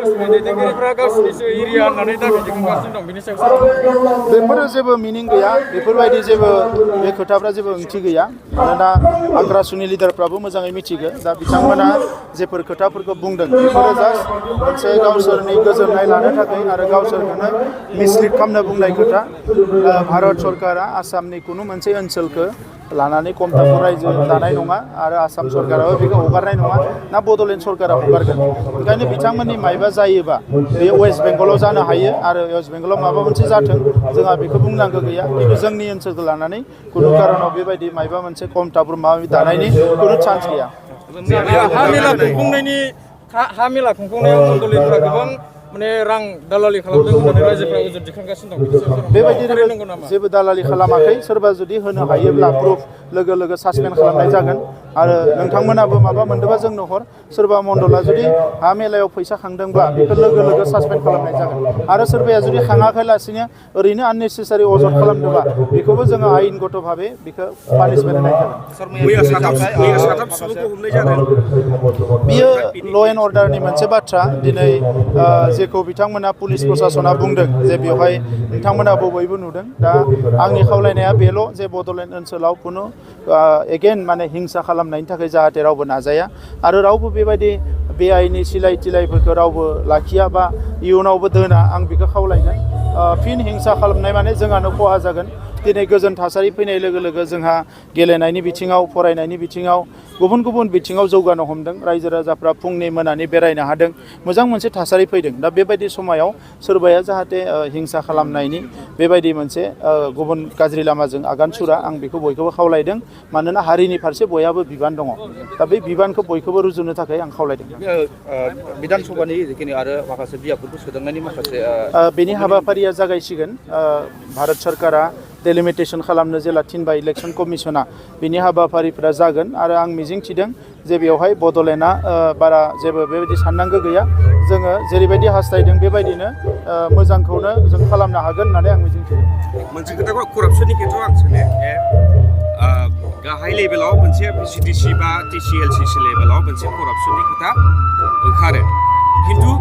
गावसोरनि दैदेनगिरिफ्रा गावसोरनिसो एरिया होननानै दाबि दिखांगासिनो दं बेनि सायाव बेफोरो जेबो मिनिं गैया बेफोरबायदि जेबो बे खोथाफ्रा जेबो ओंथि गैया मानोना आग्रासुनि लिडारफ्राबो मोजाङै मिथिगौ दा बिथांमोना जेफोर खोथाफोरखौ बुंदों बेफोरो जास्ट मोनसे गावसोरनि गोजोननाय लानो थाखाय आरो गावसोरखौनो मिसलिड खालामनो बुंनाय खोथा भारत सरकारा आसामनि खुनु मोनसे ओनसोलखौ लानानै कमतापुर रायजो दानाय नङा आरो आसाम सरकाराबो बेखौ हगारनाय नङा ना बड'लेण्ड सरकारा हगारगोन ओंखायनो बिथांमोननि मायबा जायोबा बे वेस्ट बेंगलाव जानो हायो आरो वेस्ट बेंगलाव माबा मोनसे जाथों जोंहा बेखौ बुंनांगौ गैया खिन्थु जोंनि ओनसोलखौ लानानै खुनु कारनाव बेबायदि मायबा मोनसे कमतापुर माबा दानायनि खुनु चान्स गैया हा मेला खुंफुंनायाव मण्डलिफ्रा गोबां माने रां दालालि खालामदों होननानै रायजोफ्रा ओजों दिखांगासिनो दं बेबायदि जेबो दालालि खालामाखै सोरबा जुदि होनो हायोब्ला प्रुफ लोगो लोगो सासपेन्ड खालामनाय जागोन आरो नोंथांमोनाबो माबा मोनदोंबा जोंनो हर सोरबा मण्डला जुदि हा मेलायाव फैसा खांदोंब्ला बेखौ लोगो लोगो सासपेन्ड खालामनाय जागोन आरो सोरबाया जुदि खाङाखैलासिनो ओरैनो आननेसेसारि अजद खालामदोंबा बेखौबो जोङो आयेनगत भाबै बेखौ पानिशमेन्ट होनाय जागोन बियो ल' एन्ड अर्डारनि मोनसे बाथ्रा दिनै जेखौ बिथांमोना पुलिस प्रसासना बुंदों जे बेवहाय नोंथांमोनाबो बयबो नुदों दा आंनि खावलायनाया बेल' जे बड'लेण्ड ओनसोलाव खुनु एगेन माने हिंसा खालामनायनि थाखाय जाहाथे रावबो नाजाया आरो रावबो बेबायदि बेआइनि सिलाय तिलायफोरखौ रावबो लाखिया बा इयुनावबो दोना आं बेखौ खावलायगोन फिन हिंसा खालामनाय माने जोंहानो खहा जागोन दिनै गोजोन थासारि फैनाय लोगो लोगो जोंहा गेलेनायनि बिथिङाव फरायनायनि बिथिङाव गुबुन गुबुन बिथिङाव जौगानो हमदों रायजो राजाफ्रा फुंनि मोनानि बेरायनो हादों मोजां मोनसे थासारि फैदों दा बेबायदि समायाव सोरबाया जाहाथे हिंसा खालामनायनि बेबायदि मोनसे गुबुन गाज्रि लामाजों आगान सुरा आं बेखौ बयखौबो खावलायदों मानोना हारिनि फारसे बयहाबो बिबान दङ दा बे बिबानखौ बयखौबो रुजुनो थाखाय आं खावलायदों बिधान सभानि जिखिनि आरो माखासे बियाबफोरखौ सोदांनायनि माखासे बेनि हाबाफारिया जागायसिगोन भारत सरकारा डेलिमिटेसन खालामनो जेला थिनबाय इलेक्सन कमिसना बिनि हाबाफारिफोरा जागोन आरो आं मिजिंथिदों जे बेवहाय बड'लेण्डआ बारा जेबो बेबायदि साननांगौ गैया जोङो जेरैबायदि हास्थायदों बेबायदिनो मोजांखौनो जों खालामनो हागोन होननानै आं मिजिंथिदों मोनसे खोथाखौ करापसननि खेथ्रआव आं सानो गाहाय लेभेलाव मोनसे PCDC बा TCLCC लेभेलाव मोनसे करापसननि खोथा ओंखारो खिन्थु